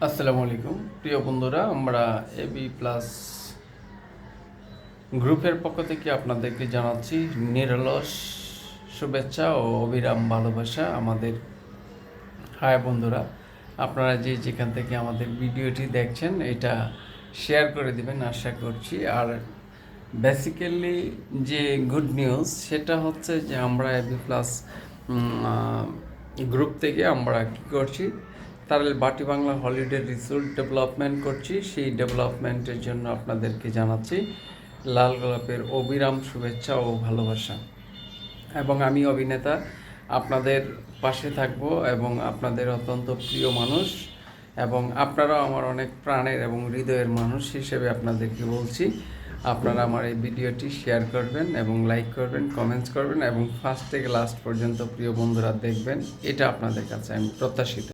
আসসালামু আলাইকুম প্রিয় বন্ধুরা, আমরা এবি প্লাস গ্রুপের পক্ষ থেকে আপনাদেরকে জানাচ্ছি নিরলস শুভেচ্ছা ও অবিরাম ভালোবাসা। আমাদের হাই বন্ধুরা, আপনারা যেখান থেকে আমাদের ভিডিওটি দেখছেন এটা শেয়ার করে দিবেন আশা করছি। আর বেসিক্যালি যে গুড নিউজ সেটা হচ্ছে যে আমরা এবি প্লাস গ্রুপ থেকে আমরা কী করছি, তারেল বাটি বাংলা হলিডে রিসোর্ট ডেভেলপমেন্ট করছি। সেই ডেভেলপমেন্টের জন্য আপনাদেরকে জানাচ্ছি লাল গোলাপের অবিরাম শুভেচ্ছা ও ভালোবাসা। এবং আমি অভিনেতা আপনাদের পাশে থাকব এবং আপনাদের অত্যন্ত প্রিয় মানুষ, এবং আপনারাও আমার অনেক প্রাণের এবং হৃদয়ের মানুষ হিসেবে আপনাদেরকে বলছি, আপনারা আমার এই ভিডিওটি শেয়ার করবেন এবং লাইক করবেন, কমেন্টস করবেন এবং ফার্স্ট থেকে লাস্ট পর্যন্ত প্রিয় বন্ধুরা দেখবেন, এটা আপনাদের কাছে আমি প্রত্যাশিত।